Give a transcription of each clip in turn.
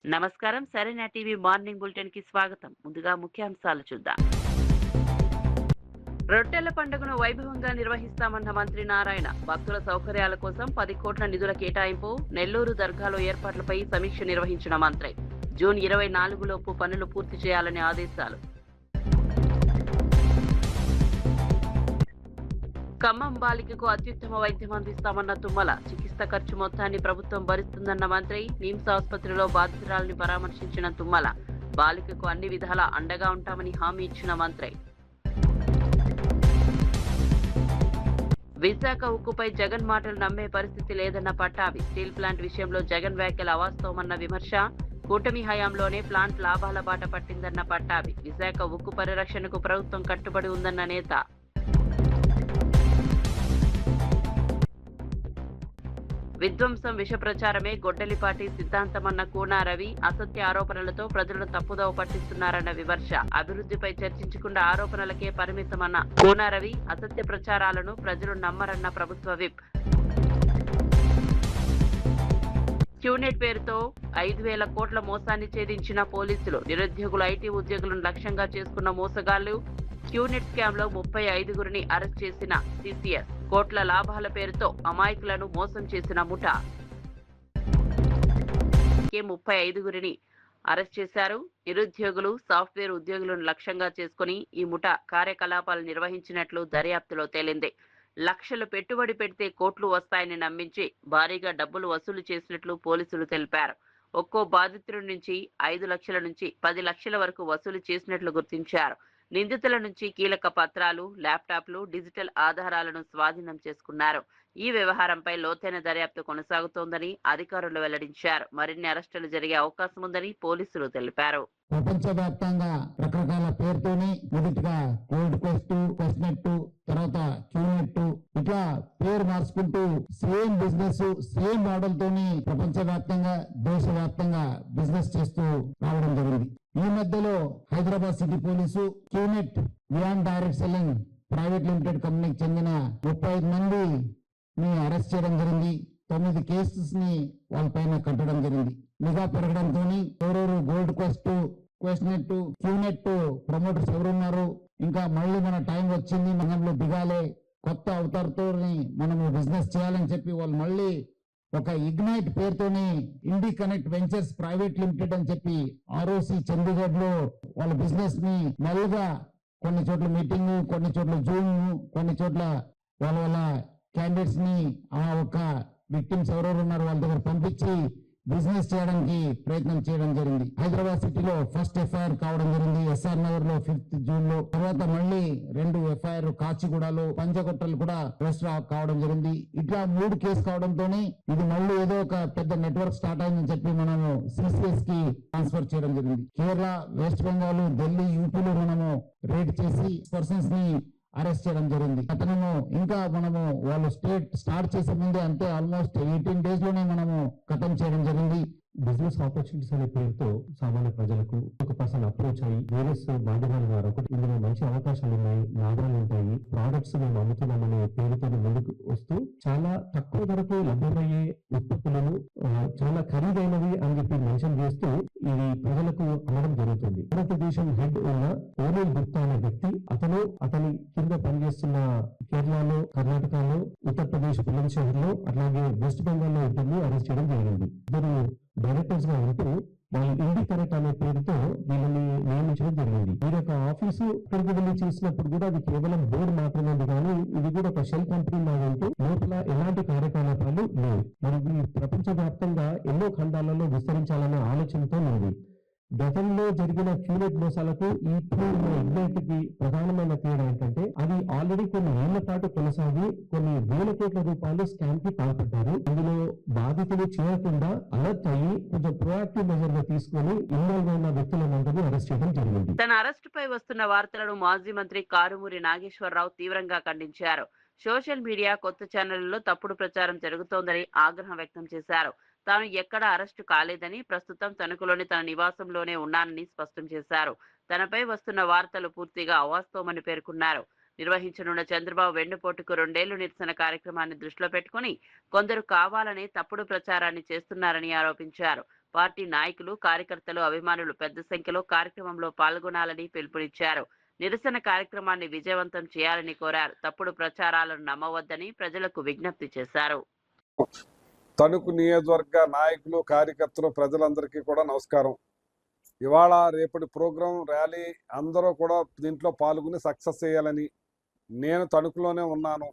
నమస్కారం. సరైన TV morning bulletin కి స్వాగతం. ముందుగా ముఖ్యాంశాలు చూద్దాం. రొట్టెల పండుగను వైభవంగా నిర్వహిస్తామన్న మంత్రి నారాయణ. భక్తుల సౌకర్యాల కోసం 10 కోట్ల నిధుల కేటాయింపు. నెల్లూరు దర్గాలో ఏర్పాట్లపై సమీక్ష నిర్వహించిన మంత్రి. జూన్ 24 లోపు పనులు పూర్తి చేయాలని ఆదేశాలు. ఖమ్మం బాలికకు అత్యుత్తమ వైద్యం అందిస్తామన్న తుమ్మల. చికిత్స ఖర్చు మొత్తాన్ని ప్రభుత్వం భరిస్తుందన్న మంత్రి. నిమ్స్ ఆసుపత్రిలో బాధితురాలిని పరామర్శించిన తుమ్మల. బాలికకు అన్ని విధాలా అండగా ఉంటామని హామీ ఇచ్చిన మంత్రి. విశాఖ ఉక్కుపై జగన్ మాటలు నమ్మే పరిస్థితి లేదన్న పట్టాభి. స్టీల్ ప్లాంట్ విషయంలో జగన్ వ్యాఖ్యలు అవాస్తవమన్న విమర్శ. కూటమి హయాంలోనే ప్లాంట్ లాభాల బాట పట్టిందన్న పట్టాభి. విశాఖ ఉక్కు పరిరక్షణకు ప్రభుత్వం కట్టుబడి ఉందన్న నేత. విధ్వంసం విష ప్రచారమే గొడ్డలిపాటి సిద్ధాంతమన్న కూనా రవి. అసత్య ఆరోపణలతో ప్రజలను తప్పుదోవ పట్టిస్తున్నారన్న విమర్శ. అభివృద్ధిపై చర్చించకుండా ఆరోపణలకే పరిమితమన్న కూనా రవి. అసత్య ప్రచారాలను ప్రజలు నమ్మరన్న ప్రభుత్వ విప్. క్యూనెట్ పేరుతో 5,000 కోట్ల మోసాన్ని ఛేదించిన పోలీసులు. నిరుద్యోగులు, ఐటీ ఉద్యోగులను లక్ష్యంగా చేసుకున్న మోసగాళ్లు. క్యూనెట్ స్కామ్ లో 35గురిని అరెస్ట్ చేసిన సిసిఎస్. కోట్ల లాభాల పేరుతో అమాయకులను మోసం చేసిన ముఠా. 35గురిని అరెస్ట్ చేశారు. నిరుద్యోగులు, సాఫ్ట్వేర్ ఉద్యోగులను లక్ష్యంగా చేసుకుని ఈ ముఠా కార్యకలాపాలు నిర్వహించినట్లు దర్యాప్తులో తేలింది. లక్షలు పెట్టుబడి పెడితే కోట్లు వస్తాయని నమ్మించి భారీగా డబ్బులు వసూలు చేసినట్లు పోలీసులు తెలిపారు. ఒక్కో బాధితుడి నుంచి 5 లక్షల నుంచి 10 లక్షల వరకు వసూలు చేసినట్లు గుర్తించారు. నిందితుల నుంచి కీలక పత్రాలు, ల్యాప్టాప్లు, డిజిటల్ ఆధారాలను స్వాధీనం చేసుకున్నారు. ఈ వ్యవహారంపై లోతైన దర్యాప్తు కొనసాగుతోందని అధికారులు వెల్లడించారు. మరిన్ని అరెస్టులు జరిగే అవకాశం ఉందని పోలీసులు తెలిపారు. ప్రపంచవ్యాప్తంగా రకరకాల పేరుతోని మొదటిగా కోల్డ్ క్వెస్ట్, క్వెస్ట్నెట్, తర్వాత క్యూనెట్, ఇట్లా పేరు మార్చుకుంటూ సేమ్ బిజినెస్, సేమ్ మోడల్ తోని ప్రపంచవ్యాప్తంగా, దేశవ్యాప్తంగా బిజినెస్ చేస్తూ రావడం జరిగింది. ఈ మధ్యలో Hyderabad city police QNet beyond direct selling private limited కంపెనీకి చెందిన 35 మందిని అరెస్ట్ చేయడం జరిగింది. 9 కేసెస్ ని వాళ్ళపైన కట్టడం జరిగింది. నిఘా పెరగడంతో ఎవరెవరు గోల్డ్ క్వెస్ట్, క్వెస్ట్నెట్, క్యూనెట్ ప్రమోటర్స్ ఎవరున్నారు, ఇంకా మళ్ళీ మన టైం వచ్చింది, మనంలో దిగాలే, కొత్త అవతారతో మనము బిజినెస్ చేయాలని చెప్పి వాళ్ళు మళ్ళీ ఒక ఇగ్నైట్ పేరుతోని ఇండి కనెక్ట్ వెంచర్స్ ప్రైవేట్ లిమిటెడ్ అని చెప్పి ఆర్ఓసి చండీగఢ్ లో వాళ్ళ బిజినెస్ ని మెల్లగా కొన్ని చోట్ల మీటింగ్, కొన్ని చోట్ల జూమ్, కొన్ని చోట్ల వాళ్ళ క్యాండిడేట్స్ ని ఆ ఒక విక్టిమ్స్ ఎవరెవరు ఉన్నారు వాళ్ళ దగ్గర పంపించి బిజినెస్ చేయడానికి ప్రయత్నం చేయడం జరిగింది. హైదరాబాద్ సిటీలో ఫస్ట్ ఎఫ్ఐఆర్ కావడం జరిగింది. ఎస్ఆర్ నగర్ లో 5th జూన్ లో, తర్వాత మళ్ళీ 2 ఎఫ్ఐఆర్ కాచిగూడలో, పంచకొట్టలు కూడా అరెస్ట్ కావడం జరిగింది. ఇట్లా 3 కేసు కావడంతో ఇది మళ్ళీ ఏదో ఒక పెద్ద నెట్వర్క్ స్టార్ట్ అయిందని చెప్పి మనము సిసిఎస్ కి ట్రాన్స్ఫర్ చేయడం జరిగింది. కేరళ, వెస్ట్ బెంగాల్, ఢిల్లీ, యూపీలో మనము రేడ్ చేసి పర్సన్స్ ని అరెస్ట్ చేయడం జరిగింది. అతను ఇంకా మనము వాళ్ళు స్టార్ట్ చేసే ముందే అంటే ఆల్మోస్ట్ 18 days లోనే మనము ఖతం చేయడం జరిగింది. బిజినెస్ ఆపర్చునిటీస్ అనే పేరుతో సామాన్య ప్రజలకు ఒక పర్సన్ అప్రోచ్ అయ్యి వేరియస్ మాధ్యమాల ద్వారా ఒకటి ఇందులో మంచి అవకాశాలు ఉన్నాయి, లాభాలు ఉంటాయి, ప్రోడక్ట్స్ మేము అమ్ముతున్నామనే పేరుతో ముందుకు వస్తూ చాలా తక్కువ ధరకు లభ్యమయ్యే ఉత్పత్తులను చాలా ఖరీదైనవి అని చెప్పి మెన్షన్ చేస్తూ ఇది ప్రజలకు అమ్మడం జరుగుతుంది. భారతదేశం హెడ్ ఉన్న ఓనిల్ గుప్తా అనే వ్యక్తి, అతని కింద పనిచేస్తున్న కేరళలో, కర్ణాటకలో, ఉత్తరప్రదేశ్ బులంద్షహర్ లో, అట్లాగే వెస్ట్ బెంగాల్ లో ఇద్దరిని అరెస్ట్ చేయడం జరిగింది. ఇద్దరు డైరెక్టర్స్ గా ఉంటూ వాళ్ళు ఇండి కరెక్ట్ అనే పేరుతో వీళ్ళని నియమించడం జరిగింది. వీరి యొక్క ఆఫీసు ఇక్కడికి వెళ్ళి చేసినప్పుడు కూడా అది కేవలం బోర్డు మాత్రమే ఉంది, కానీ ఇది కూడా ఒక షెల్ కంపెనీ లాగా ఉంటూ లోపల ఎలాంటి కార్యకలాపాలు లేవు. మరి ఇది ప్రపంచ వ్యాప్తంగా ఎన్నో ఖండాలలో విస్తరించాలనే ఆలోచనతో ఉంది. గతంలో జరిగిన క్యూనెట్ మోసాలకు ఇప్పుడు ఇగ్నైట్ కి ప్రధానమైన తేడా ఏంటంటే అది ఆల్రెడీ కొన్ని ఏళ్ల పాటు కొనసాగి కొన్ని వేల కోట్ల రూపాయలు స్కామ్ కి పాల్పడ్డారు. ఇందులో బాధితులు చేయకుండా అలర్ట్ అయ్యి కొంచెం ప్రొయాక్టివ్ మెజర్ గా తీసుకుని ఇన్వాల్వ్ అయిన వ్యక్తులందరినీ అరెస్ట్ చేయడం జరిగింది. తన అరెస్టుపై వస్తున్న వార్తలను మాజీ మంత్రి కారుమూరి నాగేశ్వరరావు తీవ్రంగా ఖండించారు. సోషల్ మీడియా, కొత్త ఛానళ్లలో తప్పుడు ప్రచారం జరుగుతోందని ఆగ్రహం వ్యక్తం చేశారు. తాను ఎక్కడా అరెస్టు కాలేదని, ప్రస్తుతం తణుకులోని తన నివాసంలోనే ఉన్నానని స్పష్టం చేశారు. తనపై వస్తున్న వార్తలు పూర్తిగా అవాస్తవమని పేర్కొన్నారు. నిర్వహించనున్న చంద్రబాబు వెన్నుపోటుకు 2 ఏళ్లు నిరసన కార్యక్రమాన్ని దృష్టిలో పెట్టుకుని కొందరు కావాలనే తప్పుడు ప్రచారాన్ని చేస్తున్నారని ఆరోపించారు. పార్టీ నాయకులు, కార్యకర్తలు, అభిమానులు పెద్ద సంఖ్యలో కార్యక్రమంలో పాల్గొనాలని పిలుపునిచ్చారు. నిరసన కార్యక్రమాన్ని విజయవంతం చేయాలని కోరారు. తప్పుడు ప్రచారాలను నమ్మవద్దని ప్రజలకు విజ్ఞప్తి చేశారు. తణుకు నియోజకవర్గ నాయకులు, కార్యకర్తలు, ప్రజలందరికీ కూడా నమస్కారం. ఇవాళ రేపటి ప్రోగ్రాం ర్యాలీ అందరూ కూడా దీంట్లో పాల్గొని సక్సెస్ చేయాలని, నేను తణుకులోనే ఉన్నాను,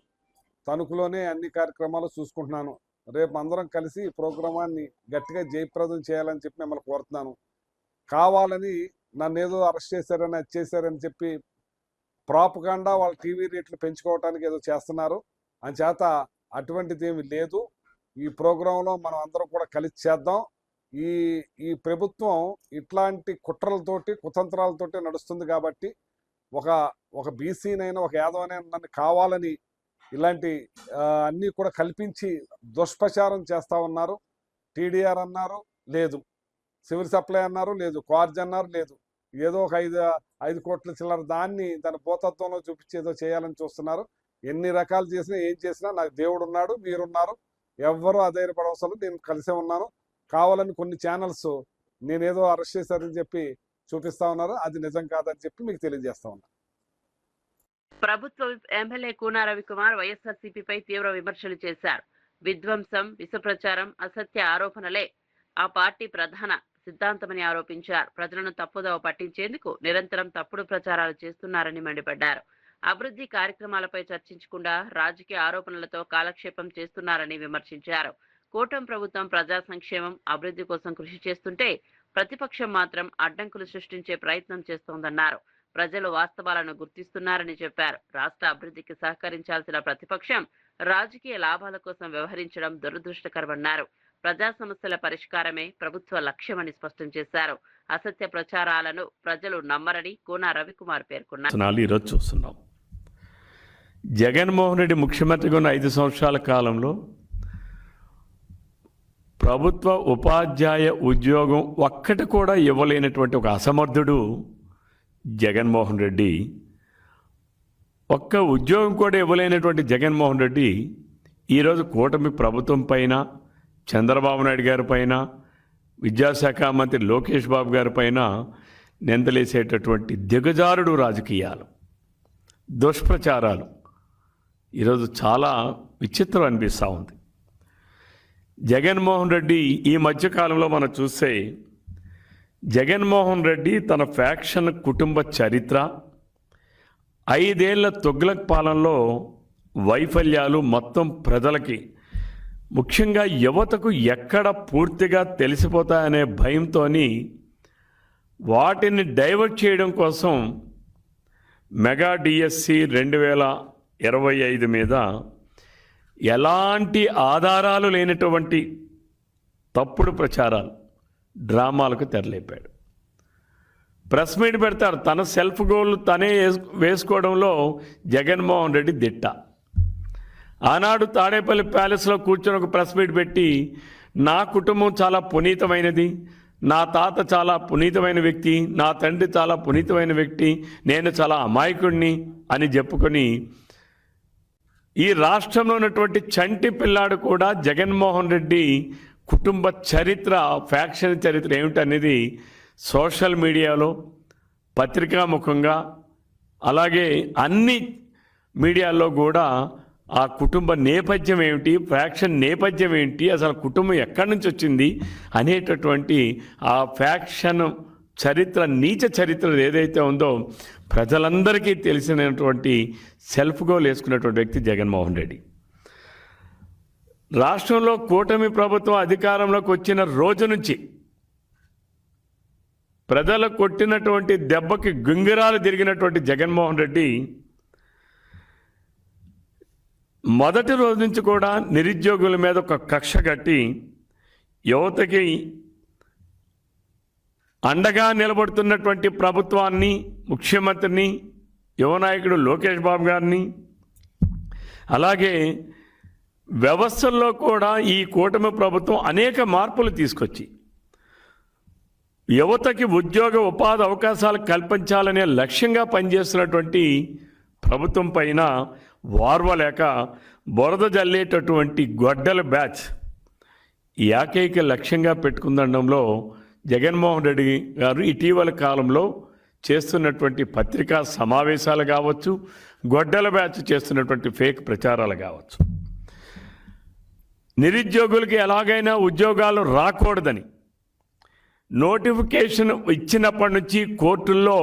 తణుకులోనే అన్ని కార్యక్రమాలు చూసుకుంటున్నాను. రేపు అందరం కలిసి ఈ ప్రోగ్రామాన్ని గట్టిగా జయప్రదం చేయాలని చెప్పి మిమ్మల్ని కోరుతున్నాను. కావాలని నన్ను ఏదో అరెస్ట్ చేశారని, అది చేశారని చెప్పి ప్రాపగాండా వాళ్ళ టీవీ రేట్లు పెంచుకోవడానికి ఏదో చేస్తున్నారు. అంచేత అటువంటిది ఏమి లేదు. ఈ ప్రోగ్రాంలో మనం అందరం కూడా కలిసి చేద్దాం. ఈ ప్రభుత్వం ఇట్లాంటి కుట్రలతోటి, కుతంత్రాలతోటి నడుస్తుంది కాబట్టి ఒక బీసీనైనా, ఒక యాదవనైనా నన్ను కావాలని ఇలాంటి అన్నీ కూడా కల్పించి దుష్ప్రచారం చేస్తూ ఉన్నారు. టీడీఆర్ అన్నారు, లేదు. సివిల్ సప్లై అన్నారు, లేదు. క్వార్జ్ అన్నారు, లేదు. ఏదో ఒక 5 కోట్ల చిల్లర దాన్ని దాని భూతత్వంలో చూపించి ఏదో చేయాలని చూస్తున్నారు. ఎన్ని రకాలు చేసినా, ఏం చేసినా నాకు దేవుడు ఉన్నాడు, మీరున్నారు. ఎవ్వరూ అధైర్యపడవసరం, నేను కలిసే ఉన్నాను. కావాలని కొన్ని ఛానల్స్ నేనేదో అరెస్ట్ చేశారని చెప్పి చూపిస్తా ఉన్నారు. అది నిజం కాదని చెప్పి మీకు తెలియజేస్తా ఉన్నా. ప్రభుత్వ ఎమ్మెల్యే కూన రవికుమార్ వైఎస్ఆర్సీపీపై తీవ్ర విమర్శలు చేశారు. విధ్వంసం, విష ప్రచారం, అసత్య ఆరోపణలే ఆ పార్టీ ప్రధాన సిద్ధాంతమని ఆరోపించారు. ప్రజలను తప్పుదోవ పట్టించేందుకు నిరంతరం తప్పుడు ప్రచారాలు చేస్తున్నారని మండిపడ్డారు. అభివృద్ధి కార్యక్రమాలపై చర్చించకుండా రాజకీయ ఆరోపణలతో కాలక్షేపం చేస్తున్నారని విమర్శించారు. కూటమి ప్రభుత్వం ప్రజా సంక్షేమం, అభివృద్ధి కోసం కృషి చేస్తుంటే ప్రతిపక్షం మాత్రం అడ్డంకులు సృష్టించే ప్రయత్నం చేస్తోందన్నారు. ప్రజలు వాస్తవాలను గుర్తిస్తున్నారని చెప్పారు. రాష్ట్ర అభివృద్ధికి సహకరించాల్సిన ప్రతిపక్షం రాజకీయ లాభాల కోసం వ్యవహరించడం దురదృష్టకరమన్నారు. ప్రజా సమస్యల పరిష్కారమే ప్రభుత్వ లక్ష్యమని స్పష్టం చేశారు. అసత్య ప్రచారాలను ప్రజలు నమ్మరని కూన రవికుమార్ పేర్కొన్నారు. ఈరోజు చూస్తున్నాం, జగన్మోహన్ రెడ్డి ముఖ్యమంత్రిగా ఉన్న 5 సంవత్సరాల కాలంలో ప్రభుత్వ ఉపాధ్యాయ ఉద్యోగం ఒక్కటి కూడా ఇవ్వలేనటువంటి ఒక అసమర్థుడు జగన్మోహన్ రెడ్డి. ఒక్క ఉద్యోగం కూడా ఇవ్వలేనటువంటి జగన్మోహన్ రెడ్డి ఈరోజు కూటమి ప్రభుత్వం పైన, చంద్రబాబు నాయుడు గారి పైన, విద్యాశాఖ మంత్రి లోకేష్ బాబు గారి పైన నిందలేసేటటువంటి దిగజారుడు రాజకీయాలు, దుష్ప్రచారాలు ఈరోజు చాలా విచిత్రం అనిపిస్తూ ఉంది. జగన్మోహన్ రెడ్డి ఈ మధ్యకాలంలో మనం చూస్తే, జగన్మోహన్ రెడ్డి తన ఫ్యాక్షన్ కుటుంబ చరిత్ర, 5 ఏళ్ల తుగ్లక్ పాలనలో వైఫల్యాలు మొత్తం ప్రజలకి, ముఖ్యంగా యువతకు ఎక్కడ పూర్తిగా తెలిసిపోతాయనే భయంతో వాటిని డైవర్ట్ చేయడం కోసం మెగా డిఎస్సి 2025 మీద ఎలాంటి ఆధారాలు లేనటువంటి తప్పుడు ప్రచారాలు, డ్రామాలకు తెరలేపాడు. ప్రెస్ మీట్ పెడతారు, తన సెల్ఫ్ గోల్ తనే వేసుకోవడంలో జగన్మోహన్ రెడ్డి దిట్ట. ఆనాడు తాడేపల్లి ప్యాలెస్లో కూర్చొని ఒక ప్రెస్ మీట్ పెట్టి, నా కుటుంబం చాలా పునీతమైనది, నా తాత చాలా పునీతమైన వ్యక్తి, నా తండ్రి చాలా పునీతమైన వ్యక్తి, నేను చాలా అమాయకుడిని అని చెప్పుకొని, ఈ రాష్ట్రంలో ఉన్నటువంటి చంటి పిల్లాడు కూడా జగన్మోహన్ రెడ్డి కుటుంబ చరిత్ర, ఫ్యాక్షన్ చరిత్ర ఏమిటనేది సోషల్ మీడియాలో, పత్రికాముఖంగా, అలాగే అన్ని మీడియాల్లో కూడా ఆ కుటుంబ నేపథ్యం ఏమిటి, ఫ్యాక్షన్ నేపథ్యం ఏంటి, అసలు కుటుంబం ఎక్కడి నుంచి వచ్చింది అనేటటువంటి ఆ ఫ్యాక్షన్ చరిత్ర, నీచ చరిత్ర ఏదైతే ఉందో ప్రజలందరికీ తెలిసినటువంటి సెల్ఫ్ గోల్ వేసుకున్నటువంటి వ్యక్తి జగన్మోహన్ రెడ్డి. రాష్ట్రంలో కూటమి ప్రభుత్వం అధికారంలోకి వచ్చిన రోజు నుంచి ప్రజలు కొట్టినటువంటి దెబ్బకి గుంగిరాలు తిరిగినటువంటి జగన్మోహన్ రెడ్డి మొదటి రోజు నుంచి కూడా నిరుద్యోగుల మీద ఒక కక్ష కట్టి యువతకి అండగా నిలబడుతున్నటువంటి ప్రభుత్వాన్ని, ముఖ్యమంత్రిని, యువ నాయకుడు లోకేష్ బాబు గారిని, అలాగే వ్యవస్థల్లో కూడా ఈ కూటమి ప్రభుత్వం అనేక మార్పులు తీసుకొచ్చి యువతకి ఉద్యోగ ఉపాధి అవకాశాలు కల్పించాలనే లక్ష్యంగా పనిచేస్తున్నటువంటి ప్రభుత్వం పైన వార్వలేక బురద జల్లేటటువంటి గొడ్డల బ్యాచ్ ఏకైక లక్ష్యంగా పెట్టుకుందడంలో జగన్మోహన్ రెడ్డి గారు ఇటీవల కాలంలో చేస్తున్నటువంటి పత్రికా సమావేశాలు కావచ్చు, గొడ్డల బ్యాచ్ చేస్తున్నటువంటి ఫేక్ ప్రచారాలు కావచ్చు, నిరుద్యోగులకి ఎలాగైనా ఉద్యోగాలు రాకూడదని నోటిఫికేషన్ ఇచ్చినప్పటి నుంచి కోర్టుల్లో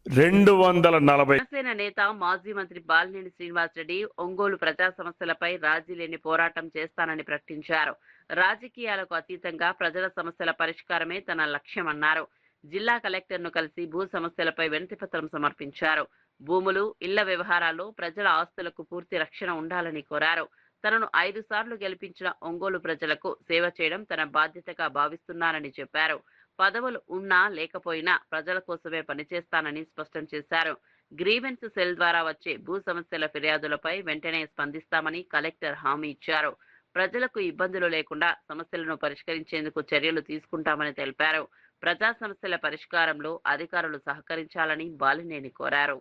240 జనసేన నేత మాజీ మంత్రి బాలినేని శ్రీనివాసరెడ్డి ఒంగోలు ప్రజా సమస్యలపై రాజీ లేని పోరాటం చేస్తానని ప్రకటించారు. రాజకీయాలకు అతీతంగా ప్రజల సమస్యల పరిష్కారమే తన లక్ష్యమన్నారు. జిల్లా కలెక్టర్ను కలిసి భూ సమస్యలపై వినతిపత్రం సమర్పించారు. భూములు, ఇళ్ల వ్యవహారాల్లో ప్రజల ఆస్తులకు పూర్తి రక్షణ ఉండాలని కోరారు. తనను 5 సార్లు గెలిపించిన ఒంగోలు ప్రజలకు సేవ చేయడం తన బాధ్యతగా భావిస్తున్నానని చెప్పారు. పదవులు ఉన్నా లేకపోయినా ప్రజల కోసమే పనిచేస్తానని స్పష్టం చేశారు. గ్రీవెన్స్ సెల్ ద్వారా వచ్చే భూ సమస్యల ఫిర్యాదులపై వెంటనే స్పందిస్తామని కలెక్టర్ హామీ ఇచ్చారు. ప్రజలకు ఇబ్బందులు లేకుండా సమస్యలను పరిష్కరించేందుకు చర్యలు తీసుకుంటామని తెలిపారు. ప్రజా సమస్యల పరిష్కారంలో అధికారులు సహకరించాలని బాలినేని కోరారు.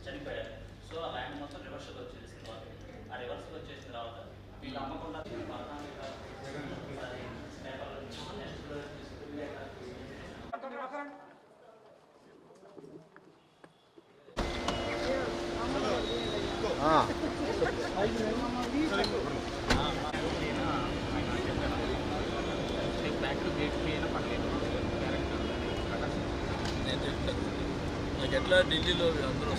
చనిపోయారు. సో ఆ ల్యాండ్ మొత్తం రివర్స్కి వచ్చేసింది. వాళ్ళు ఆ రివర్స్కి వచ్చేసిన తర్వాత వీళ్ళు అమ్మకుండా నాకు ఎట్లా ఢిల్లీలో అందరూ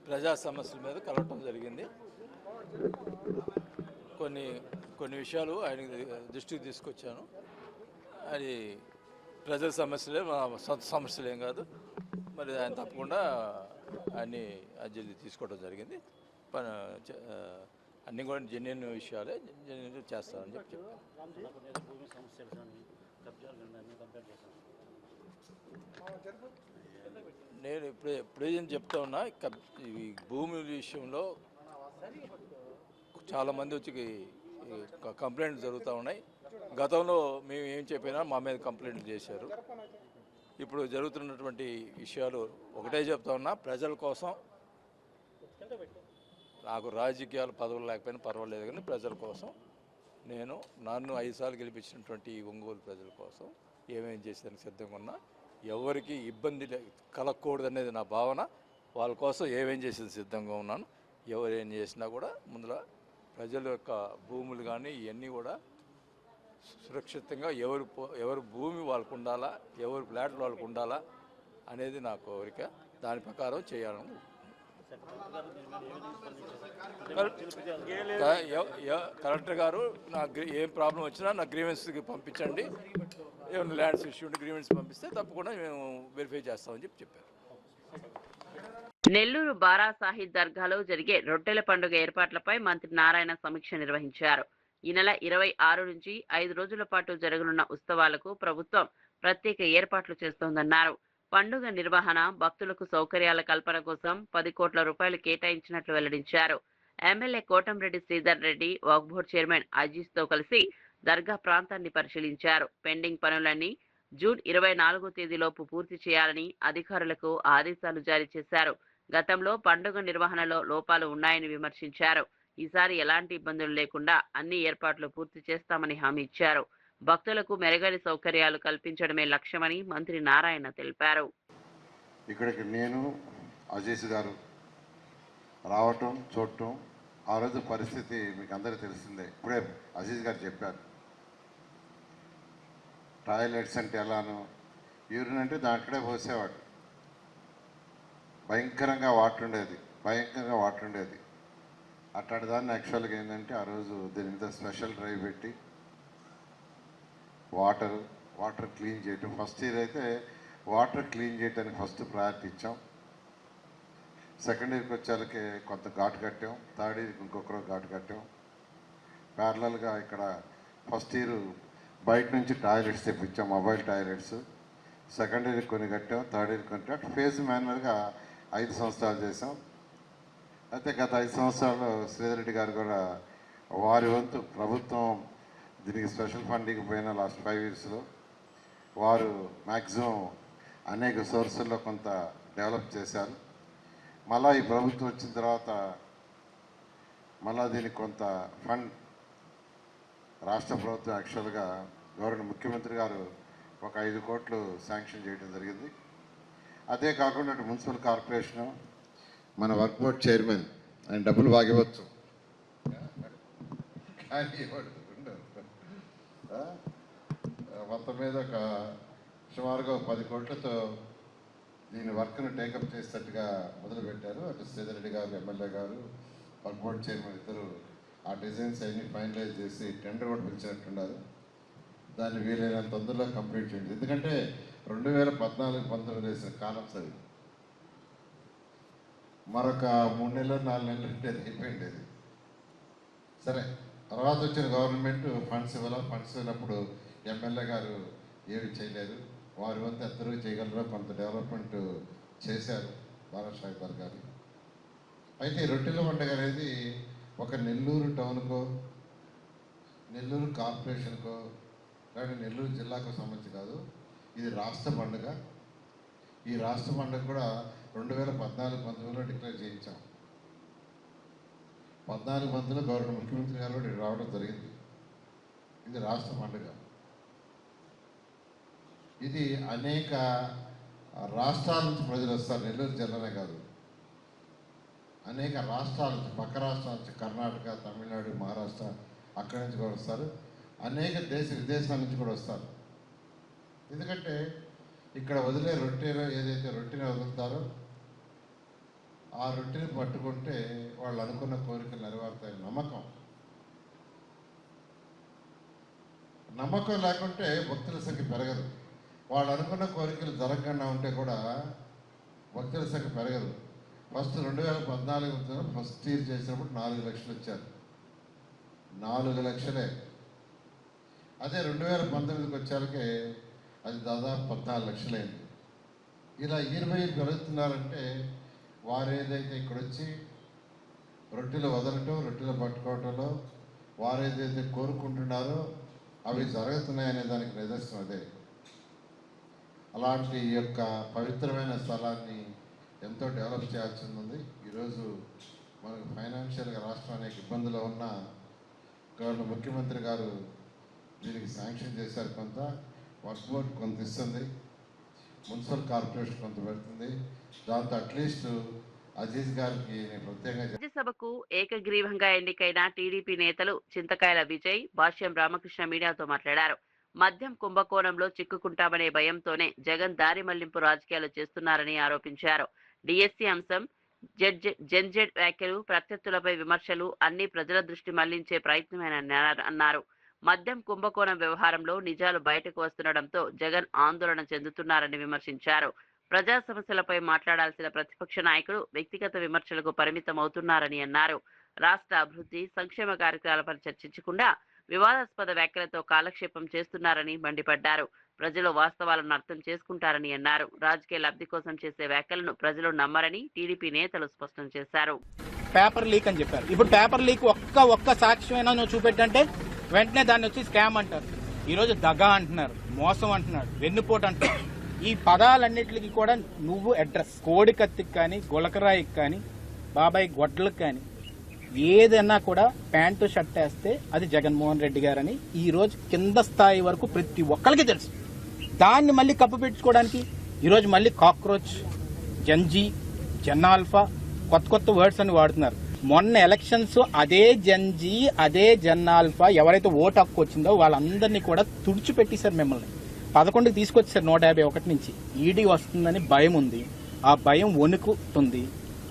ప్రజా సమస్యల మీద కలవటం జరిగింది. కొన్ని విషయాలు ఆయన దృష్టికి తీసుకొచ్చాను. అది ప్రజల సమస్యలే, మా సొంత సమస్యలు ఏం కాదు. మరి ఆయన తప్పకుండా అన్ని అర్జీలు తీసుకోవడం జరిగింది. అన్నీ కూడా జెన్యున్ విషయాలే, జెన్యున్ చేస్తానని చెప్పాను. నేను ఇప్పుడే చెప్తా ఉన్నా, ఈ భూమి విషయంలో చాలామంది వచ్చి కంప్లైంట్లు జరుగుతూ ఉన్నాయి. గతంలో మేము ఏం చెప్పినా మా మీద కంప్లైంట్లు చేశారు. ఇప్పుడు జరుగుతున్నటువంటి విషయాలు ఒకటే చెప్తా ఉన్నా, ప్రజల కోసం. నాకు రాజకీయాలు పదవులు లేకపోయినా పర్వాలేదు, కానీ ప్రజల కోసం నన్ను 5 సార్లు గెలిపించినటువంటి ఈ ఒంగోలు ప్రజల కోసం ఏమేం చేసేదానికి సిద్ధంగా ఉన్నా. ఎవరికి ఇబ్బంది కలగకూడదు అనేది నా భావన. వాళ్ళ కోసం ఏమేం చేసేది సిద్ధంగా ఉన్నాను. ఎవరేం చేసినా కూడా ముందర ప్రజల యొక్క భూములు కానీ ఇవన్నీ కూడా సురక్షితంగా ఎవరు భూమి వాళ్ళకు ఉండాలా, ఎవరు ఫ్లాట్లు వాళ్ళకు ఉండాలా అనేది నా కోరిక. దాని ప్రకారం చేయాలని కలెక్టర్ గారు నాకు ఏం ప్రాబ్లం వచ్చినా నా గ్రీవెన్స్కి పంపించండి. ఏమైనా ల్యాండ్స్ ఇష్యూ ఉంటే గ్రీవెన్స్ పంపిస్తే తప్పకుండా మేము వెరిఫై చేస్తామని చెప్పారు. నెల్లూరు బారా సాహిద్ దర్గాలో జరిగే రొట్టెల పండుగ ఏర్పాట్లపై మంత్రి నారాయణ సమీక్ష నిర్వహించారు. ఈ నెల 26 నుంచి 5 రోజుల పాటు జరగనున్న ఉత్సవాలకు ప్రభుత్వం ప్రత్యేక ఏర్పాట్లు చేస్తోందన్నారు. పండుగ నిర్వహణ, భక్తులకు సౌకర్యాల కల్పన కోసం 10 కోట్ల రూపాయలు కేటాయించినట్లు వెల్లడించారు. ఎమ్మెల్యే కోటంరెడ్డి శ్రీధర్ రెడ్డి, వక్ఫ్ బోర్డు చైర్మన్ అజీజ్తో కలిసి దర్గా ప్రాంతాన్ని పరిశీలించారు. పెండింగ్ పనులన్నీ జూన్ 24వ తేదీలోపు పూర్తి చేయాలని అధికారులకు ఆదేశాలు జారీ చేశారు. గతంలో పండుగ నిర్వహణలో లోపాలు ఉన్నాయని విమర్శించారు. ఈసారి ఎలాంటి ఇబ్బందులు లేకుండా అన్ని ఏర్పాట్లు పూర్తి చేస్తామని హామీ ఇచ్చారు. భక్తులకు మెరుగైన సౌకర్యాలు కల్పించడమే లక్ష్యమని మంత్రి నారాయణ తెలిపారు. ఇక్కడికి నేను అజీజ్ గారు రావటం చూడటం, ఆ రోజు పరిస్థితి మీకు అందరికీ తెలిసిందే. ఇప్పుడే అజీజ్ గారు చెప్పారు, టాయిలెట్స్ అంటే ఎలానో, యూరిన్ అంటే దాంట్లోనే పోసేవాడు, భయంకరంగా వాటర్ ఉండేది. అట్లాంటి దాన్ని యాక్చువల్గా ఏంటంటే ఆ రోజు దీని మీద స్పెషల్ డ్రైవ్ పెట్టి వాటర్ క్లీన్ చేయటం. ఫస్ట్ ఇయర్ అయితే వాటర్ క్లీన్ చేయడానికి ఫస్ట్ ప్రయారిటీ ఇచ్చాం. సెకండ్ ఇయర్కి వచ్చేళ్ళకి కొంత ఘాటు కట్టాం. థర్డ్ ఇయర్కి ఇంకొకరు ఘాటు కట్టాం. ప్యారలల్గా ఇక్కడ ఫస్ట్ ఇయర్ బయట నుంచి టాయిలెట్స్ తెప్పించాం, మొబైల్ టాయిలెట్స్. సెకండ్ ఇయర్కి కొన్ని కట్టాం, థర్డ్ ఇయర్కి కొన్ని అట్లా ఫేజ్ మేనర్గా 5 సంవత్సరాలు చేసాం. అయితే గత 5 సంవత్సరాల్లో శ్రీధర్ రెడ్డి గారు కూడా వారి వంతు ప్రభుత్వం దీనికి స్పెషల్ ఫండింగ్ పోయిన లాస్ట్ 5 ఇయర్స్లో వారు మ్యాక్సిమం అనేక సోర్సుల్లో కొంత డెవలప్ చేశారు. మళ్ళా ఈ ప్రభుత్వం వచ్చిన తర్వాత మళ్ళా దీనికి కొంత ఫండ్ రాష్ట్ర ప్రభుత్వం యాక్చువల్గా గవర్నర్ ముఖ్యమంత్రి గారు ఒక 5 కోట్లు శాంక్షన్ చేయడం జరిగింది. అదే కాకుండా మున్సిపల్ కార్పొరేషను మన వర్క్ బోర్డ్ చైర్మన్ ఆయన డబ్బులు బాగివ్వచ్చు, కానీ మొత్తం మీద ఒక సుమారుగా 10 కోట్లతో దీని వర్క్ను టేకప్ చేసేటట్టుగా మొదలుపెట్టారు. అటు శ్రీధర్ రెడ్డి గారు, ఎమ్మెల్యే గారు, వర్క్ బోర్డ్ చైర్మన్ ఇద్దరు ఆ డిజైన్స్ అన్ని ఫైనలైజ్ చేసి టెండర్ కూడా పిలిచినట్టున్నారు. దాన్ని వీలైనంత తొందరలో కంప్లీట్ చేయండి. ఎందుకంటే 2014-19 వేసిన కాలం సరి మరొక 3 నెలలు 4 నెలలు ఉంటే అయిపోయింది అది. సరే, తర్వాత వచ్చిన గవర్నమెంట్ ఫండ్స్ ఇవ్వనప్పుడు ఎమ్మెల్యే గారు ఏమి చేయలేదు. వారి వంతు అందరూ చేయగలరో కొంత డెవలప్మెంట్ చేశారు బాలసాహెబ్ గారు. అయితే రొట్టెల పండుగ అనేది ఒక నెల్లూరు టౌన్కో, నెల్లూరు కార్పొరేషన్కో, కానీ నెల్లూరు జిల్లాకు సంబంధించి కాదు, ఇది రాష్ట్ర పండుగ. ఈ రాష్ట్ర పండుగ కూడా 2014-19లో డిక్లేర్ చేయించాం. 14-19లో గవర్నర్ ముఖ్యమంత్రి గారు కూడా రావడం జరిగింది. ఇది రాష్ట్ర పండుగ. ఇది అనేక రాష్ట్రాల నుంచి ప్రజలు వస్తారు, నెల్లూరు జిల్లానే కాదు, అనేక రాష్ట్రాల నుంచి, పక్క రాష్ట్రాల నుంచి, కర్ణాటక, తమిళనాడు, మహారాష్ట్ర అక్కడి నుంచి కూడా వస్తారు. అనేక విదేశాల నుంచి కూడా వస్తారు. ఎందుకంటే ఇక్కడ వదిలే రొట్టెలో ఏదైతే రొట్టెని వదులుతారో ఆ రొట్టెని పట్టుకుంటే వాళ్ళు అనుకున్న కోరికలు నెరవేరుతాయని నమ్మకం లేకుంటే భక్తుల సంఖ్య పెరగదు. వాళ్ళు అనుకున్న కోరికలు జరగకుండా ఉంటే కూడా భక్తుల సంఖ్య పెరగదు. ఫస్ట్ 2014 ఫస్ట్ ఇయర్ చేసినప్పుడు 4 లక్షలు వచ్చారు, 4 లక్షలే. అదే 2019కి వచ్చాకే అది దాదాపు 14 లక్షలైంది. ఇలా 20 పెరుగుతున్నారంటే వారు ఏదైతే ఇక్కడ వచ్చి రొట్టెలు వదలటం, రొట్టెలు పట్టుకోవటంలో వారు ఏదైతే కోరుకుంటున్నారో అవి జరుగుతున్నాయనే దానికి నిదర్శనం అదే. అలాంటి ఈ యొక్క పవిత్రమైన స్థలాన్ని ఎంతో డెవలప్ చేయాల్సి ఉంది. ఈరోజు మనకు ఫైనాన్షియల్గా రాష్ట్రం అనేక ఇబ్బందులు ఉన్న గవర్నర్ ముఖ్యమంత్రి గారు దీనికి శాంక్షన్ చేశారు. కొంత వర్క్ బోర్డ్ కొంత ఇస్తుంది, మున్సిపల్ కార్పొరేషన్ కొంత పెడుతుంది. దాంతో అట్లీస్ట్ అజీజ్ గారికి ప్రత్యేకంగా రాజ్యసభకు ఏకగ్రీవంగా ఎన్నికైన టీడీపీ నేతలు చింతకాయల విజయ్, భాష్యం రామకృష్ణ మీడియాతో మాట్లాడారు. మద్యం కుంభకోణంలో చిక్కుకుంటామనే భయంతోనే జగన్ దారి మళ్లింపు రాజకీయాలు చేస్తున్నారని ఆరోపించారు. డిఎస్సీ అంశం, జెన్జెడ్ వ్యాఖ్యలు, ప్రత్యర్థులపై విమర్శలు అన్ని ప్రజల దృష్టి మళ్లించే ప్రయత్నమేనని అన్నారు. మద్యం కుంభకోణం వ్యవహారంలో నిజాలు బయటకు వస్తుండటంతో జగన్ ఆందోళన చెందుతున్నారని విమర్శించారు. ప్రజా సమస్యలపై మాట్లాడాల్సిన ప్రతిపక్ష నాయకుడు వ్యక్తిగత విమర్శలకు పరిమితమవుతున్నారని అన్నారు. రాష్ట్ర అభివృద్ధి, సంక్షేమ కార్యక్రమాలపై చర్చించకుండా వివాదాస్పద వ్యాఖ్యలతో కాలక్షేపం చేస్తున్నారని మండిపడ్డారు. ప్రజలు వాస్తవాలను అర్థం చేసుకుంటారని అన్నారు. రాజకీయ లబ్ధి కోసం చేసే వ్యాఖ్యలను ప్రజలు నమ్మరని టీడీపీ నేతలు స్పష్టం చేశారు. పేపర్ లీక్ అని చెప్పారు. ఇప్పుడు పేపర్ లీక్ ఒక్క సాక్ష్యమైనా నువ్వు చూపెట్టంటే వెంటనే దాన్ని వచ్చి స్కామ్ అంటారు. ఈరోజు దగా అంటున్నారు, మోసం అంటున్నాడు, వెన్నుపోటు అంటున్నారు. ఈ పదాలన్నిటికీ కూడా నువ్వు అడ్రస్. కోడి కత్తికి కానీ, గులకరాయికి కానీ, బాబాయ్ గొడ్లకు కానీ ఏదైనా కూడా ప్యాంటు షర్ట్ వేస్తే అది జగన్మోహన్ రెడ్డి గారని ఈ రోజు కింద స్థాయి వరకు ప్రతి ఒక్కరికి తెలుసు. దాన్ని మళ్ళీ కప్పు పెట్టుకోవడానికి ఈరోజు మళ్ళీ కాక్రోచ్, జంజీ, జన్నాల్ఫా కొత్త వర్డ్స్ అని వాడుతున్నారు. మొన్న ఎలక్షన్స్ అదే జంజీ, అదే జన్నాల్ఫా ఎవరైతే ఓటు హక్కు వచ్చిందో వాళ్ళందరినీ కూడా తుడిచిపెట్టేశారు. మిమ్మల్ని 11కి తీసుకొచ్చారు 151 నుంచి. ఈడీ వస్తుందని భయం ఉంది. ఆ భయం వణుకుతుంది,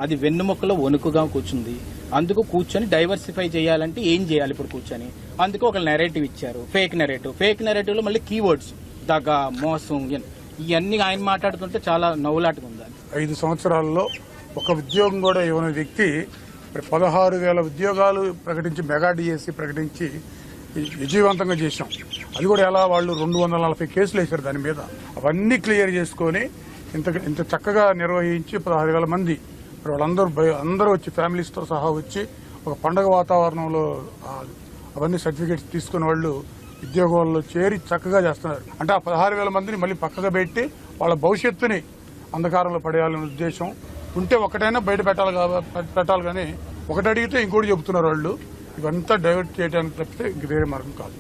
అది వెన్నుముక్కలో వణుకుగా కూర్చుంది. అందుకు కూర్చొని డైవర్సిఫై చేయాలంటే ఏం చేయాలి ఇప్పుడు కూర్చొని? అందుకు ఒక నెరేటివ్ ఇచ్చారు, ఫేక్ నెరేటివ్లో మళ్ళీ కీవర్డ్స్ దగ, మోసం, ఇవన్నీ ఆయన మాట్లాడుతుంటే చాలా నవ్వులాటగా ఉంది. 5 సంవత్సరాల్లో ఒక ఉద్యోగం కూడా ఇవ్వని వ్యక్తి 16,000 ఉద్యోగాలు ప్రకటించి మెగా డిఎస్సి ప్రకటించి విజయవంతంగా చేశాం. అది కూడా ఎలా, వాళ్ళు 240 కేసులు వేశారు దాని మీద. అవన్నీ క్లియర్ చేసుకొని ఇంత చక్కగా నిర్వహించి 16,000 మంది వాళ్ళందరూ వచ్చి ఫ్యామిలీస్తో సహా వచ్చి ఒక పండగ వాతావరణంలో అవన్నీ సర్టిఫికేట్స్ తీసుకున్న వాళ్ళు ఉద్యోగాల్లో చేరి చక్కగా చేస్తున్నారు. అంటే ఆ 16,000 మందిని మళ్ళీ పక్కగా పెట్టి వాళ్ళ భవిష్యత్తుని అంధకారంలో పడేయాలనే ఉద్దేశం ఉంటే ఒకటైనా బయట పెట్టాలి కానీ ఒకటి అడిగితే ఇంకోటి చెబుతున్నారు వాళ్ళు. ఇవంతా డైవర్ట్ చేయడానికి తప్పితే ఇంక వేరే మార్గం కాదు.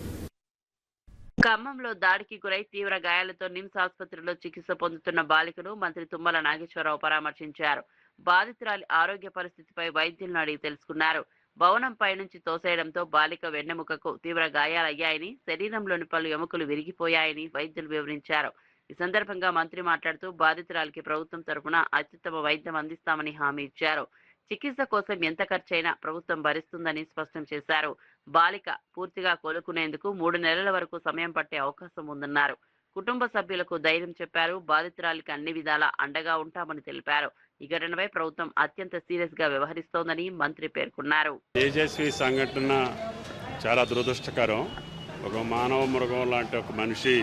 ఖమ్మంలో దాడికి గురై తీవ్ర గాయాలతో నిమ్స్ ఆసుపత్రిలో చికిత్స పొందుతున్న బాలికను మంత్రి తుమ్మల నాగేశ్వరరావు పరామర్శించారు. బాధితురాలి ఆరోగ్య పరిస్థితిపై వైద్యులను అడిగి తెలుసుకున్నారు. భవనంపై నుంచి తోసేయడంతో బాలిక వెన్నెముకకు తీవ్ర గాయాలయ్యాయని, శరీరంలోని పలు ఎముకలు విరిగిపోయాయని వైద్యులు వివరించారు. ఈ సందర్భంగా మంత్రి మాట్లాడుతూ బాధితురాలికి ప్రభుత్వం తరఫున అత్యుత్తమ వైద్యం అందిస్తామని హామీ ఇచ్చారు. చికిత్స కోసం ఎంత ఖర్చైనా ప్రభుత్వం భరిస్తుందని స్పష్టం చేశారు. బాలిక పూర్తిగా కోలుకునేందుకు 3 నెలల వరకు సమయం పట్టే అవకాశం ఉందన్నారు. కుటుంబ సభ్యులకు ధైర్యం చెప్పారు. బాధితురాలికి అన్ని విధాలా అండగా ఉంటామని తెలిపారు. ఈ ఘటనపై ప్రభుత్వం అత్యంత సీరియస్ గా వ్యవహరిస్తోందని మంత్రి పేర్కొన్నారు. తేజస్వి సంఘటన చాలా దురదృష్టకరం. ఒక మానవ మృగం లాంటి ఒక మనిషి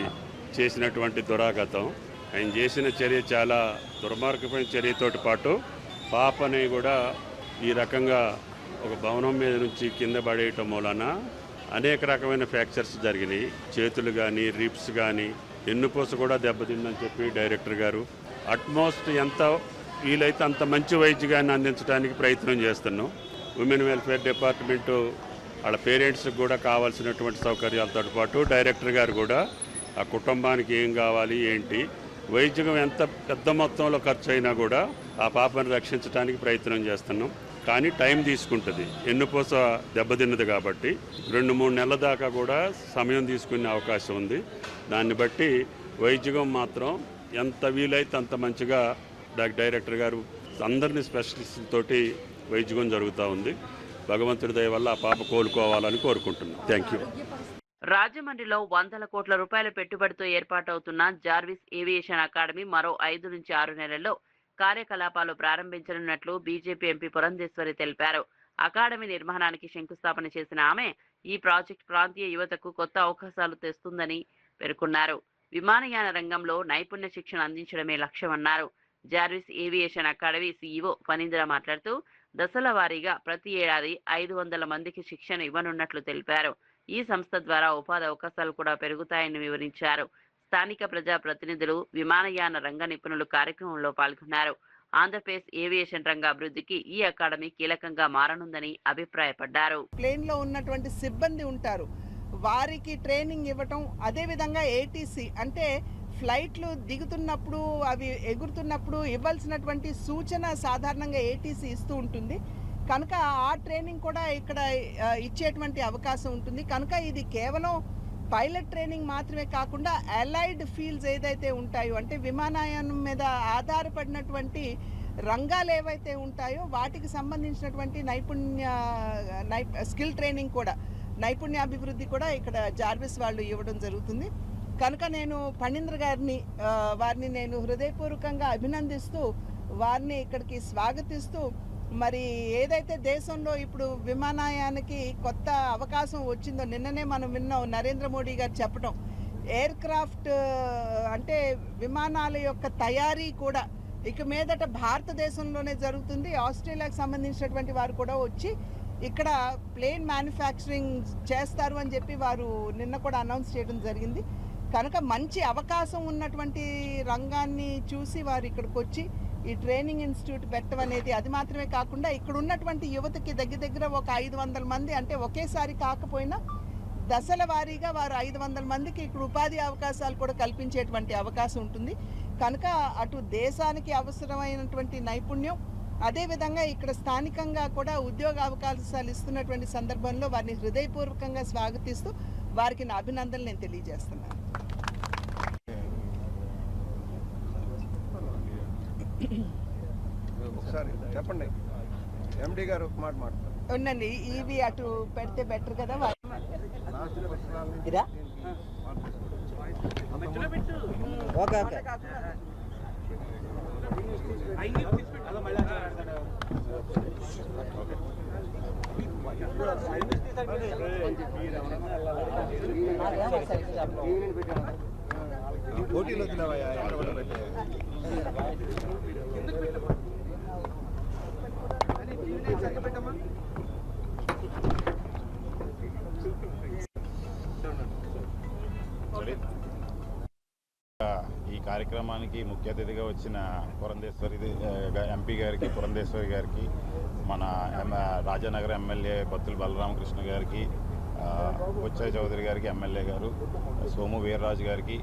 చేసినటువంటి దురాగతం. ఆయన చేసిన చర్య చాలా దుర్మార్గమైన చర్యతోటి పాటు పాపని కూడా ఈ రకంగా ఒక భవనం మీద నుంచి కింద పడేయటం మూలన అనేక రకమైన ఫ్రాక్చర్స్ జరిగినాయి. చేతులు కానీ, రిప్స్ కానీ, ఎన్నుపూస కూడా దెబ్బతిందని చెప్పి డైరెక్టర్ గారు అట్మోస్ట్ ఎంత వీలైతే అంత మంచి వైద్యాన్ని అందించడానికి ప్రయత్నం చేస్తున్నాం. ఉమెన్ వెల్ఫేర్ డిపార్ట్మెంటు వాళ్ళ పేరెంట్స్కి కూడా కావాల్సినటువంటి సౌకర్యాలతో పాటు డైరెక్టర్ గారు కూడా ఆ కుటుంబానికి ఏం కావాలి ఏంటి, వైద్యం ఎంత పెద్ద మొత్తంలో ఖర్చు అయినా కూడా ఆ పాపను రక్షించడానికి ప్రయత్నం చేస్తున్నాం. కానీ టైం తీసుకుంటుంది. ఎన్నుపూస దెబ్బతిన్నది కాబట్టి 2-3 నెలల దాకా కూడా సమయం తీసుకునే అవకాశం ఉంది. దాన్ని బట్టి వైద్యం మాత్రం ఎంత వీలైతే అంత మంచిగా డైరెక్టర్ గారు అందరినీ స్పెషలిస్టులతోటి వైద్యం జరుగుతూ ఉంది. భగవంతుడి దయ వల్ల ఆ పాప కోలుకోవాలని కోరుకుంటున్నాం. Thank you. రాజమండ్రిలో 100 కోట్ల రూపాయల పెట్టుబడితో ఏర్పాటవుతున్న జార్విస్ ఏవియేషన్ అకాడమీ మరో 5 నుంచి 6 నెలల్లో కార్యకలాపాలు ప్రారంభించనున్నట్లు బీజేపీ ఎంపీ పురంధేశ్వరి తెలిపారు. అకాడమీ నిర్మాణానికి శంకుస్థాపన చేసిన ఆమె ఈ ప్రాజెక్టు ప్రాంతీయ యువతకు కొత్త అవకాశాలు తెస్తుందని పేర్కొన్నారు. విమానయాన రంగంలో నైపుణ్య శిక్షణ అందించడమే లక్ష్యమన్నారు. Jarvis aviation academy CEO Phanindra మాట్లాడుతూ దశల వారీగా ప్రతి ఏడాది 500 మందికి శిక్షణ ఇవ్వనున్నట్లు తెలిపారు. ఈ సంస్థ ద్వారా ఉపాధి అవకాశాలు కూడా పెరుగుతాయని వివరించారు. స్థానిక ప్రజా ప్రతినిధులు, విమానయాన రంగ నిపుణులు కార్యక్రమంలో పాల్గొన్నారు. ఆంధ్రప్రదేశ్ ఏవియేషన్ రంగ అభివృద్ధికి ఈ అకాడమీ కీలకంగా మారనుందని అభిప్రాయపడ్డారు. ప్లేన్ లో ఉన్నటువంటి సిబ్బంది ఉంటారు, వారికి ట్రైనింగ్ ఇవ్వటం, అదే విధంగా ఏటీసీ అంటే ఫ్లైట్లు దిగుతున్నప్పుడు అవి ఎగురుతున్నప్పుడు ఇవ్వాల్సినటువంటి సూచన సాధారణంగా ఏటీసీ ఇస్తూ ఉంటుంది. కనుక ఆ ట్రైనింగ్ కూడా ఇక్కడ ఇచ్చేటువంటి అవకాశం ఉంటుంది. కనుక ఇది కేవలం పైలట్ ట్రైనింగ్ మాత్రమే కాకుండా అలైడ్ ఫీల్డ్స్ ఏదైతే ఉంటాయో, అంటే విమానయానం మీద ఆధారపడినటువంటి రంగాలు ఏవైతే ఉంటాయో వాటికి సంబంధించినటువంటి స్కిల్ ట్రైనింగ్ కూడా, నైపుణ్యాభివృద్ధి కూడా ఇక్కడ జార్విస్ వాళ్ళు ఇవ్వడం జరుగుతుంది. కనుక నేను ఫణీంద్ర వారిని నేను హృదయపూర్వకంగా అభినందిస్తూ, వారిని ఇక్కడికి స్వాగతిస్తూ, మరి ఏదైతే దేశంలో ఇప్పుడు విమానయానికి కొత్త అవకాశం వచ్చిందో, నిన్ననే మనం విన్నాం నరేంద్ర మోడీ గారు చెప్పడం, ఎయిర్ క్రాఫ్ట్ అంటే విమానాల యొక్క తయారీ కూడా ఇక మీదట భారతదేశంలోనే జరుగుతుంది. ఆస్ట్రేలియాకి సంబంధించినటువంటి వారు కూడా వచ్చి ఇక్కడ ప్లేన్ మ్యానుఫ్యాక్చరింగ్ చేస్తారు అని చెప్పి వారు నిన్న కూడా అనౌన్స్ చేయడం జరిగింది. కనుక మంచి అవకాశం ఉన్నటువంటి రంగాన్ని చూసి వారు ఇక్కడికి వచ్చి ఈ ట్రైనింగ్ ఇన్స్టిట్యూట్ పెట్టడం అనేది, అది మాత్రమే కాకుండా ఇక్కడ ఉన్నటువంటి యువతకి దగ్గర ఒక 500 మంది, అంటే ఒకేసారి కాకపోయినా దశల వారీగా వారు 500 మందికి ఇక్కడ ఉపాధి అవకాశాలు కూడా కల్పించేటువంటి అవకాశం ఉంటుంది. కనుక అటు దేశానికి అవసరమైనటువంటి నైపుణ్యం, అదేవిధంగా ఇక్కడ స్థానికంగా కూడా ఉద్యోగ అవకాశాలు ఇస్తున్నటువంటి సందర్భంలో వారిని హృదయపూర్వకంగా స్వాగతిస్తూ వారికి నా అభినందనలు నేను తెలియజేస్తున్నాను. ఒకసారి చెప్పండి, ఎండి గారు ఒక మాట మాట్లాడారు. ఉండండి, ఇవి అటు పెడితే బెటర్ కదా. ఓకే పోటీలో వచ్చినావయ్యా, ఎక్కడ పెట్టే ఈ కార్యక్రమానికి ముఖ్య అతిథిగా వచ్చిన పురంధేశ్వరి ఎంపీ గారికి, పురంధేశ్వరి గారికి, మన రాజానగర్ ఎమ్మెల్యే బత్తుల బలరామకృష్ణ గారికి, బొచ్చాయి చౌదరి గారికి ఎమ్మెల్యే గారు, సోము వీర్రాజు గారికి,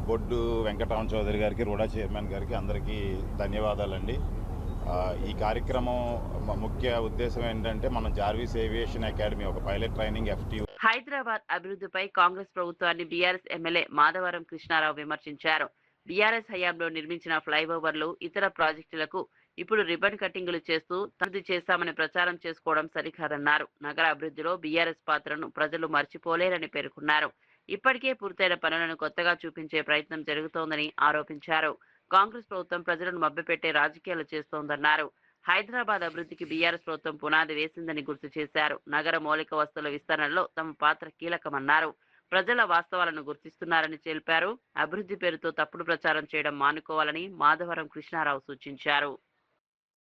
బొడ్డు వెంకటరామ చౌదరి గారికి, రూడా చైర్మన్ గారికి అందరికీ ధన్యవాదాలండి. ఈ కార్యక్రమం ముఖ్య ఉద్దేశం ఏంటంటే మనం జార్విస్ ఏవియేషన్ అకాడమీ ఒక పైలట్ ట్రైనింగ్ FTU. హైదరాబాద్ అభివృద్ధిపై కాంగ్రెస్ ప్రభుత్వాన్ని బీఆర్ఎస్ ఎమ్మెల్యే మాధవరం కృష్ణారావు విమర్శించారు. బీఆర్ఎస్ హయాంలో నిర్మించిన ఫ్లైఓవర్లు, ఇతర ప్రాజెక్టులకు ఇప్పుడు రిబన్ కటింగులు చేస్తూ అభివృద్ధి చేశామని ప్రచారం చేసుకోవడం సరికాదన్నారు. నగర అభివృద్ధిలో బీఆర్ఎస్ పాత్రను ప్రజలు మర్చిపోలేరని పేర్కొన్నారు. ఇప్పటికే పూర్తయిన పనులను కొత్తగా చూపించే ప్రయత్నం జరుగుతోందని ఆరోపించారు. కాంగ్రెస్ ప్రభుత్వం ప్రజలను మభ్యపెట్టే రాజకీయాలు చేస్తోందన్నారు. హైదరాబాద్ అభివృద్ధికి బీఆర్ఎస్ ప్రభుత్వం పునాది వేసిందని గుర్తు చేశారు. నగర మౌలిక వస్తువుల విస్తరణలో తమ పాత్ర కీలకమన్నారు. ప్రజల వాస్తవాలను గుర్తిస్తున్నారని తెలిపారు. అభివృద్ధి పేరుతో తప్పుడు ప్రచారం చేయడం మానుకోవాలని మాధవరం కృష్ణారావు సూచించారు.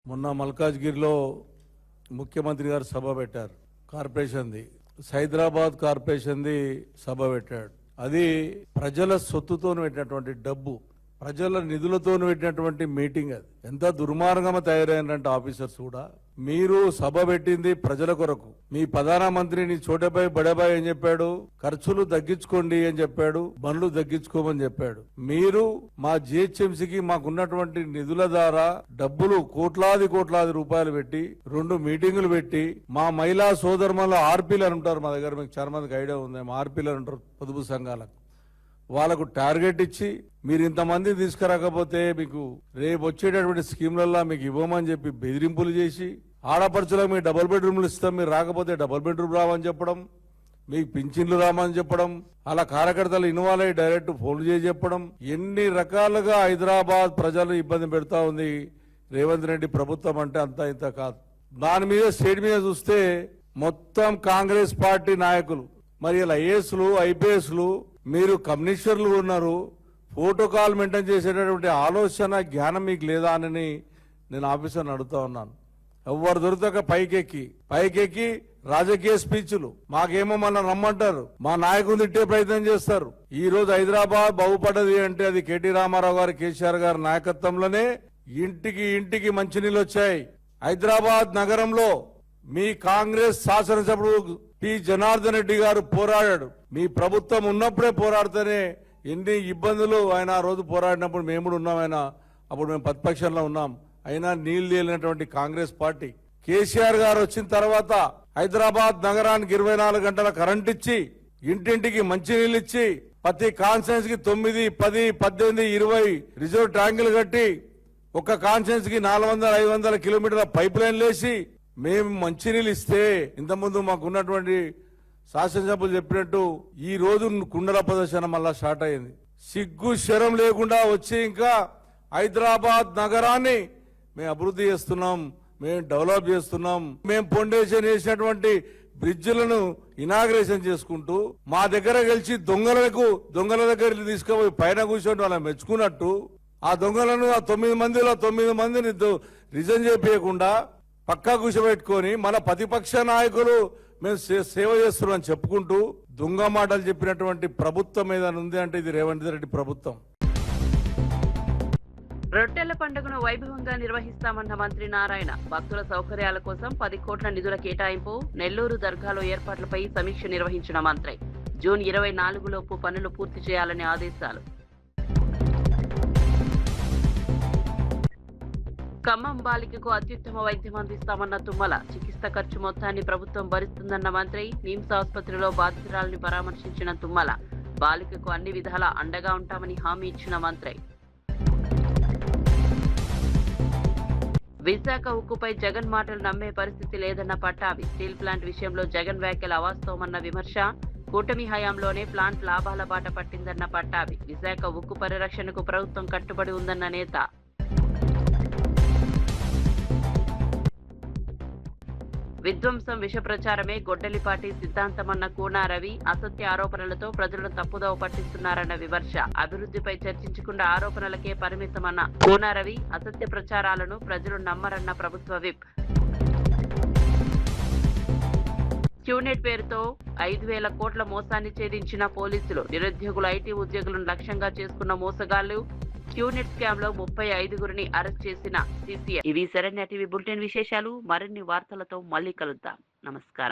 మొన్న మల్కాజ్గిరిలో ముఖ్యమంత్రి గారు సభ పెట్టారు. కార్పొరేషన్ది, హైదరాబాద్ కార్పొరేషన్ది సభ పెట్టాడు. అది ప్రజల సొత్తుతో పెట్టినటువంటి డబ్బు, ప్రజల నిధులతో పెట్టినటువంటి మీటింగ్. అది ఎంత దుర్మార్గంగా తయారైనటువంటి ఆఫీసర్స్ కూడా. మీరు సభ పెట్టింది ప్రజల కొరకు. మీ ప్రధానమంత్రిని చోటబాయ్ బడబాయ్ ఏం చెప్పాడు? ఖర్చులు తగ్గించుకోండి అని చెప్పాడు, బండ్లు తగ్గించుకోమని చెప్పాడు. మీరు మా జిహెచ్ఎంసీకి మాకున్నటువంటి నిధుల ద్వారా డబ్బులు కోట్లాది రూపాయలు పెట్టి 2 మీటింగులు పెట్టి మా మహిళా సోదరులు ఆర్పీలు అని ఉంటారు మా దగ్గర, మీకు చాలా మందికి ఐడియా ఉంది. ఆర్పీలు అని ఉంటారు పొదుపు సంఘాలకు. వాళ్ళకు టార్గెట్ ఇచ్చి మీరు ఇంతమంది తీసుకురాకపోతే మీకు రేపు వచ్చేటటువంటి స్కీమ్లలో మీకు ఇవ్వమని చెప్పి బెదిరింపులు చేసి, ఆడపడుచులకు మీకు డబుల్ బెడ్రూమ్లు ఇస్తాం, మీరు రాకపోతే డబుల్ బెడ్రూమ్ రావని చెప్పడం, మీకు పింఛన్లు రామని చెప్పడం, అలా కార్యకర్తలు ఇన్వాల్వ్ అయ్యి డైరెక్ట్ ఫోన్లు చేసి చెప్పడం. ఎన్ని రకాలుగా హైదరాబాద్ ప్రజలు ఇబ్బంది పెడతా ఉంది రేవంత్ రెడ్డి ప్రభుత్వం. అంటే అంతా ఇంత కాదు. దాని మీద స్టేట్ మీద చూస్తే మొత్తం కాంగ్రెస్ పార్టీ నాయకులు, మరి ఇలా ఐఏఎస్లు ఐపీఎస్లు, మీరు కమ్యూనిస్టర్లు ఉన్నారు, ప్రోటోకాల్ మెయింటైన్ చేసేటటువంటి ఆలోచన జ్ఞానం మీకు లేదా అని నేను ఆఫీసర్ని అడుగుతా ఉన్నాను. ఎవరు దొరుకుతాక పైకెక్కి రాజకీయ స్పీచ్లు, మాకేమో మన రమ్మంటారు, మా నాయకుని తిట్టే ప్రయత్నం చేస్తారు. ఈ రోజు హైదరాబాద్ బాగుపడ్డది అంటే అది కేటీ రామారావు గారు, కేసీఆర్ గారి నాయకత్వంలోనే. ఇంటికి మంచినీళ్ళు వచ్చాయి. హైదరాబాద్ నగరంలో మీ కాంగ్రెస్ శాసనసభ్యుడు పి జనార్దన్ రెడ్డి గారు పోరాడాడు. మీ ప్రభుత్వం ఉన్నప్పుడే పోరాడితేనే ఎన్ని ఇబ్బందులు. ఆయన ఆ రోజు పోరాడినప్పుడు మేము కూడా ఉన్నాం. ఆయన అప్పుడు మేము ప్రతిపక్షంలో ఉన్నాం. అయినా నీళ్లు తేలినటువంటి కాంగ్రెస్ పార్టీ. కేసీఆర్ గారు వచ్చిన తర్వాత హైదరాబాద్ నగరానికి 24 గంటల కరెంట్ ఇచ్చి, ఇంటింటికి మంచినీళ్ళు ఇచ్చి, ప్రతి కాన్స్టిట్యున్సీ కి 9, 10, 18, 20 రిజర్వ్ ట్యాంకులు కట్టి, ఒక కాన్స్టిట్యున్సీ కి 400-500 కిలోమీటర్ల పైప్ లైన్ లేసి మేము మంచినీళ్ళు ఇస్తే, ఇంతకుముందు మాకున్నటువంటి శాసనసభ్యులు చెప్పినట్టు ఈ రోజు కుండల ప్రదర్శన మళ్ళా స్టార్ట్ అయింది. సిగ్గు శరం లేకుండా వచ్చి ఇంకా హైదరాబాద్ నగరాన్ని మేము అభివృద్ధి చేస్తున్నాం, మేము డెవలప్ చేస్తున్నాం, మేము ఫౌండేషన్ వేసినటువంటి బ్రిడ్జిలను ఇనాగ్రేషన్ చేసుకుంటూ, మా దగ్గర గెలిచి దొంగల దగ్గర తీసుకుపోయి పైన కూర్చొని వాళ్ళని మెచ్చుకున్నట్టు, ఆ దొంగలను ఆ 9 మందిలో 9 మందిని రిజైన్ చేయకుండా పక్కా కూర్చోబెట్టుకొని మన ప్రతిపక్ష నాయకులు మేము సేవ చేస్తున్నాం చెప్పుకుంటూ దొంగ మాటలు చెప్పినటువంటి ప్రభుత్వం ఏదైనా ఉంది అంటే ఇది రేవంత్ రెడ్డి ప్రభుత్వం. రొట్టెల పండుగను వైభవంగా నిర్వహిస్తామన్న మంత్రి నారాయణ. భక్తుల సౌకర్యాల కోసం 10 కోట్ల నిధుల కేటాయింపు. నెల్లూరు దర్గాలో ఏర్పాట్లపై సమీక్ష నిర్వహించిన మంత్రి. జూన్ 24 లోపు పనులు పూర్తి చేయాలని ఆదేశాలు. ఖమ్మం బాలికకు అత్యుత్తమ వైద్యం అందిస్తామన్న తుమ్మల. చికిత్స ఖర్చు మొత్తాన్ని ప్రభుత్వం భరిస్తుందన్న మంత్రి. నిమ్స్ ఆసుపత్రిలో బాధితురాలిని పరామర్శించిన తుమ్మల. బాలికకు అన్ని విధాలా అండగా ఉంటామని హామీ ఇచ్చిన మంత్రి. విశాఖ ఉక్కుపై జగన్ మాటలు నమ్మే పరిస్థితి లేదన్న పట్టాభి. స్టీల్ ప్లాంట్ విషయంలో జగన్ వ్యాఖ్యలు అవాస్తవమన్న విమర్శ. కూటమి హయాంలోనే ప్లాంట్ లాభాల బాట పట్టిందన్న పట్టాభి. విశాఖ ఉక్కు పరిరక్షణకు ప్రభుత్వం కట్టుబడి ఉందన్న నేత. విధ్వంసం విష ప్రచారమే గొడ్డలిపాటి సిద్ధాంతమన్న కూనా రవి. అసత్య ఆరోపణలతో ప్రజలను తప్పుదోవ పట్టిస్తున్నారన్న విమర్శ. అభివృద్ధిపై చర్చించకుండా ఆరోపణలకే పరిమితమన్న కూనా రవి. అసత్య ప్రచారాలను ప్రజలు నమ్మరన్న ప్రభుత్వ విప్. క్యూనెట్ పేరుతో 5,000 కోట్ల మోసాన్ని ఛేదించిన పోలీసులు. నిరుద్యోగులు, ఐటీ ఉద్యోగులను లక్ష్యంగా చేసుకున్న మోసగాళ్లు. క్యూనెట్ స్కామ్ లో 35గురిని అరెస్ట్ చేసిన సిసిఐ. ఇవి శరణ్య టీవీ బులెటిన్ విశేషాలు. మరిన్ని వార్తలతో మళ్ళీ కలుద్దాం. నమస్కారం.